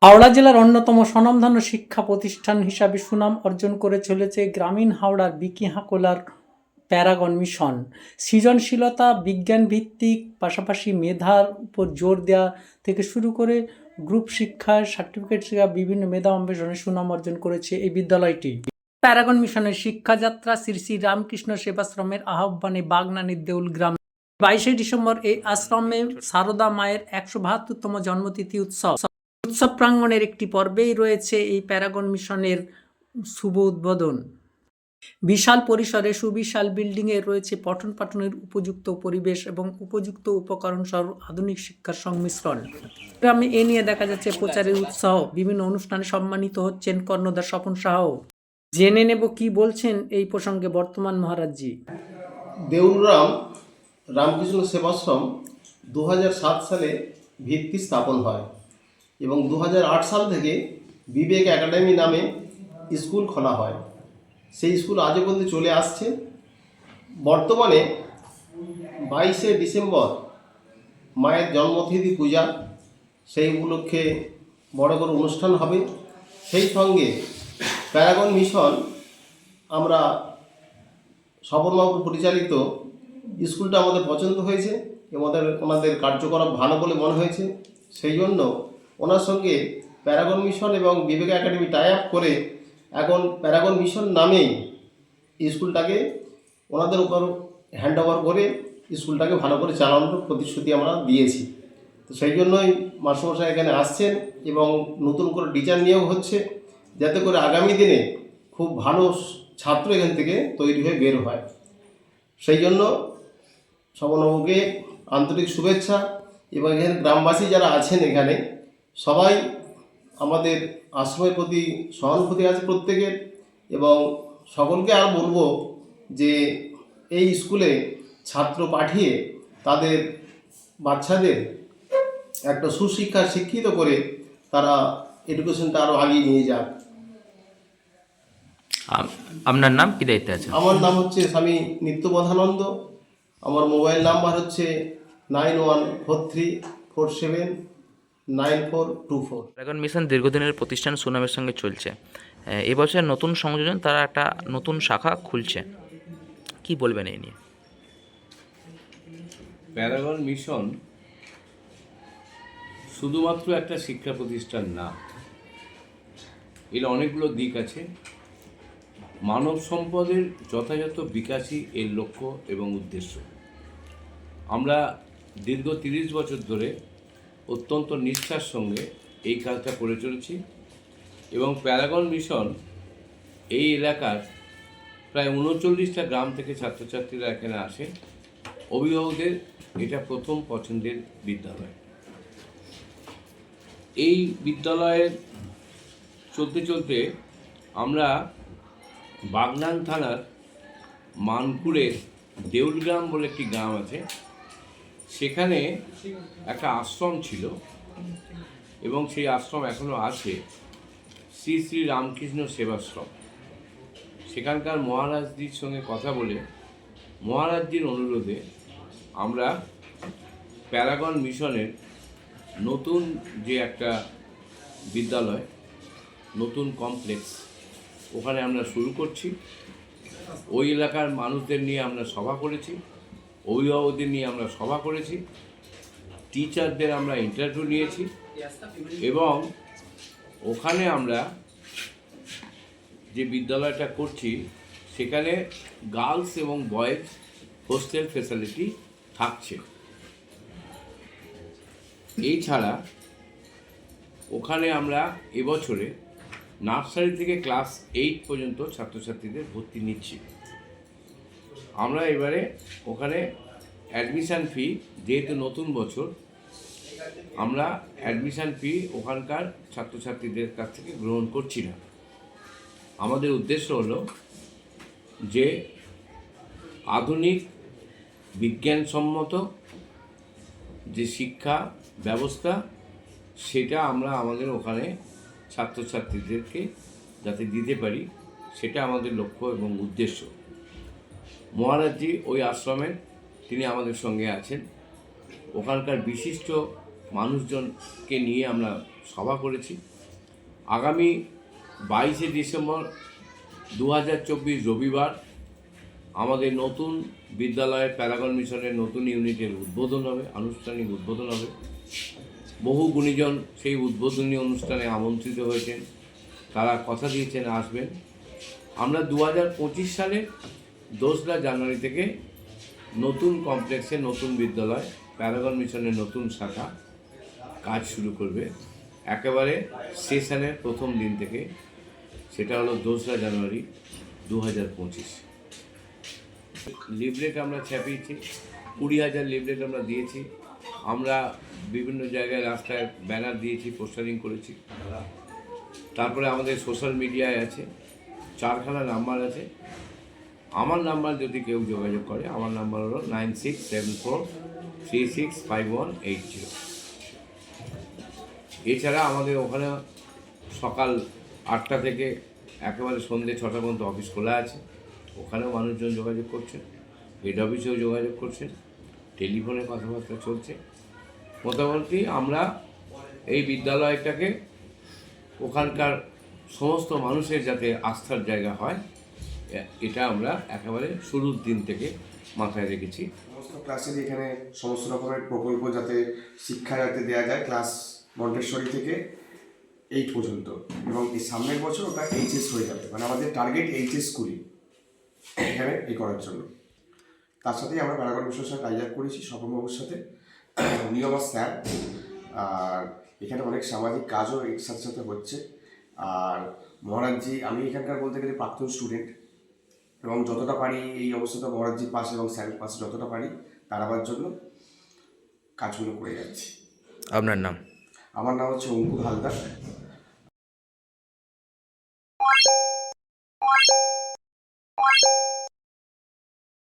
হাওড়া জেলার অন্যতম স্বনামধন্য শিক্ষা প্রতিষ্ঠান হিসাবে সুনাম অর্জন করে চলেছে গ্রামীণ হাওড়ার বিকিহাকোলার প্যারাগন মিশন। সৃজনশীলতা, বিজ্ঞানভিত্তিক, পাশাপাশি মেধার উপর জোর দেওয়া থেকে শুরু করে গ্রুপ শিক্ষার সার্টিফিকেট শিক্ষা বিভিন্ন মেধা অন্বেষণে সুনাম অর্জন করেছে এই বিদ্যালয়টি। প্যারাগন মিশনের শিক্ষাযাত্রা শ্রী শ্রী রামকৃষ্ণ সেবাশ্রমের আহ্বানে বাগনানীর দেউল গ্রামে 22শে ডিসেম্বর এই আশ্রমে সারদা মায়ের 172তম জন্মতিথি উৎসব প্রাঙ্গণের একটি পর্বেই রয়েছে এই প্যারাগন মিশনের শুভ উদ্বোধন। বিশাল পরিসরে সুবিশাল বিল্ডিংয়ে রয়েছে পঠন পাঠনের উপযুক্ত পরিবেশ এবং উপযুক্ত উপকরণ সহ আধুনিক শিক্ষার সংমিশ্রণ। গ্রামে এ নিয়ে দেখা যাচ্ছে প্রচারের উৎসাহ, বিভিন্ন অনুষ্ঠানে সম্মানিত হচ্ছেন কর্ণধার স্বপন সাহ। জেনে নেব কি বলছেন এই প্রসঙ্গে বর্তমান মহারাজজি। দেউলগ্রাম রামকৃষ্ণ সেবাশ্রম 2007 সালে ভিত্তি স্থাপন হয় এবং 2008 সাল থেকে বিবেক একাডেমি নামে স্কুল খোলা হয়। সেই স্কুল আজও পর্যন্ত চলে আসছে। বর্তমানে 22শে ডিসেম্বর মায়ের জন্মতিথি পূজা, সেই উপলক্ষে বড় বড় অনুষ্ঠান হবে। সেই সঙ্গে প্যারাগন মিশন আমরা স্বপনবাবু পরিচালিত স্কুলটা আমাদের পছন্দ হয়েছে এবং ওনাদের কার্যকলাপ ভালো বলে মনে হয়েছে। সেই জন্য ওনার সঙ্গে প্যারাগন মিশন এবং বিবেক একাডেমি টাই আপ করে এখন প্যারাগন মিশন নামেই স্কুলটাকে ওনাদের উপর হ্যান্ড ওভার করে স্কুলটাকে ভালো করে চালানোর প্রতিশ্রুতি আমরা দিয়েছি। তো সেই জন্যই মাস্টারমশাই এখানে আসছেন এবং নতুন করে টিচার নিয়োগ হচ্ছে, যাতে করে আগামী দিনে খুব ভালো ছাত্র এখান থেকে তৈরি হয়ে বের হয়। সেই জন্য স্বপনবাবুকে আন্তরিক শুভেচ্ছা এবং এখানে গ্রামবাসী যারা আছেন এখানে সবাই আমাদের আশ্রমের প্রতি সহানুভূতি আছে প্রত্যেকের, এবং সকলকে আর বলবো যে এই স্কুলে ছাত্র পাঠিয়ে তাদের বাচ্চাদের একটা সুশিক্ষা শিক্ষিত করে তারা এডুকেশনটা আরও আগিয়ে নিয়ে যাক। আপনার নাম কি দায়িত্বে আছে? আমার নাম হচ্ছে স্বামী নিত্যবোধানন্দ। আমার মোবাইল নাম্বার হচ্ছে 9143479424। প্যারাগন মিশন দীর্ঘদিনের প্রতিষ্ঠান সুনামের সঙ্গে চলছে। এবছর নতুন সংযোজন, তারা একটা নতুন শাখা খুলছে, কি বলবেন এই নিয়ে? প্যারাগন মিশন শুধুমাত্র একটা শিক্ষা প্রতিষ্ঠান না, এর অনেকগুলো দিক আছে। মানব সম্পদের যথাযথ বিকাশই এর লক্ষ্য এবং উদ্দেশ্য। আমরা দীর্ঘ 30 বছর ধরে অত্যন্ত নিষ্ঠার সঙ্গে এই কাজটা করে চলেছি এবং প্যারাগন মিশন এই এলাকার প্রায় 39টা গ্রাম থেকে ছাত্রছাত্রীরা এখানে আসে। অভিভাবকদের এটা প্রথম পছন্দের বিদ্যালয়। এই বিদ্যালয়ের চলতে চলতে আমরা বাগনান থানার মানপুরের দেউলগ্রাম বলে একটি গ্রাম আছে, সেখানে একটা আশ্রম ছিল এবং সেই আশ্রম এখনও আছে, শ্রী শ্রী রামকৃষ্ণ সেবাশ্রম। সেখানকার মহারাজজির সঙ্গে কথা বলে মহারাজজির অনুরোধে আমরা প্যারাগন মিশনের নতুন যে একটা বিদ্যালয়, নতুন কমপ্লেক্স, ওখানে আমরা শুরু করছি। ওই এলাকার মানুষদের নিয়ে আমরা সভা করেছি, অভিভাবকদের নিয়ে আমরা সভা করেছি, টিচারদের আমরা ইন্টারভিউ নিয়েছি এবং ওখানে আমরা যে বিদ্যালয়টা করছি সেখানে গার্লস এবং বয়েজ হোস্টেল ফেসিলিটি থাকছে। এই ছাড়া ওখানে আমরা এবছরে নার্সারি থেকে ক্লাস 8 পর্যন্ত ছাত্রছাত্রীদের ভর্তি নিচ্ছি। আমরা এবারে ওখানে অ্যাডমিশান ফি, যেহেতু নতুন বছর, আমরা অ্যাডমিশান ফি ওখানকার ছাত্রছাত্রীদের কাছ থেকে গ্রহণ করছি না। আমাদের উদ্দেশ্য হলো যে আধুনিক বিজ্ঞানসম্মত যে শিক্ষা ব্যবস্থা, সেটা আমরা আমাদের ওখানে ছাত্রছাত্রীদেরকে যাতে দিতে পারি, সেটা আমাদের লক্ষ্য এবং উদ্দেশ্য। মহারাজজি ওই আশ্রমের তিনি আমাদের সঙ্গে আছেন। ওখানকার বিশিষ্ট মানুষজনকে নিয়ে আমরা সভা করেছি। আগামী 22শে ডিসেম্বর 2024 রবিবার আমাদের নতুন বিদ্যালয়ে প্যারাগন মিশনের নতুন ইউনিটের উদ্বোধন হবে, আনুষ্ঠানিক উদ্বোধন হবে। বহু গুণীজন সেই উদ্বোধনী অনুষ্ঠানে আমন্ত্রিত হয়েছেন, তারা কথা দিয়েছেন আসবেন। আমরা 2025 সালের 2রা জানুয়ারি থেকে নতুন কমপ্লেক্সে নতুন বিদ্যালয় প্যারাগন মিশনের নতুন শাখা কাজ শুরু করবে একেবারে সেশনের প্রথম দিন থেকে, সেটা হলো 2রা জানুয়ারি 2025। লিফলেট আমরা ছাপিয়েছি, 20,000 লিফলেট আমরা দিয়েছি। আমরা বিভিন্ন জায়গায় রাস্তায় ব্যানার দিয়েছি, পোস্টারিং করেছি। তারপরে আমাদের সোশ্যাল মিডিয়ায় আছে, 4খানা নাম্বার আছে। আমার নাম্বার যদি কেউ যোগাযোগ করে, আমার নাম্বার হলো 9674365180। এছাড়া আমাদের ওখানে সকাল 8টা থেকে একেবারে সন্ধ্যে 6টা পর্যন্ত অফিস খোলা আছে, ওখানেও মানুষজন যোগাযোগ করছেন, হেড অফিসেও যোগাযোগ করছেন, টেলিফোনে কথাবার্তা চলছে। মোটামুটি আমরা এই বিদ্যালয়টাকে ওখানকার সমস্ত মানুষের যাতে আস্থার জায়গা হয়, এটা আমরা একেবারে শুরুর দিন থেকে মাথায় রেখেছি। সমস্ত ক্লাসের এখানে সমস্ত রকমের প্রকল্প যাতে শিক্ষা যাতে দেওয়া যায়, ক্লাস মন্টেশ্বরী থেকে 8 পর্যন্ত, এবং এই সামনের বছর ওটা এইচএস হয়ে যাবে। মানে আমাদের টার্গেট এইচএস স্কুলিং এখানে করার জন্য। তার সাথেই আমরা প্যারাগন মিশনের সাথে টাই আপ করেছি স্বপনবাবুর সাথে, উনি আমার স্যার। আর এখানে অনেক সামাজিক কাজও এর সাথে সাথে হচ্ছে। আর মহারাজজি, আমি এখানকার বলতে গেলে প্রাক্তন স্টুডেন্ট, এবং যতটা পারি এই অবস্থাটা মহারাজজির পাশে এবং স্যারের পাশে যতটা পারি দাঁড়াবার জন্য কাজগুলো করে যাচ্ছি। আপনার নাম? আমার নাম হচ্ছে অঙ্কুর হালদার।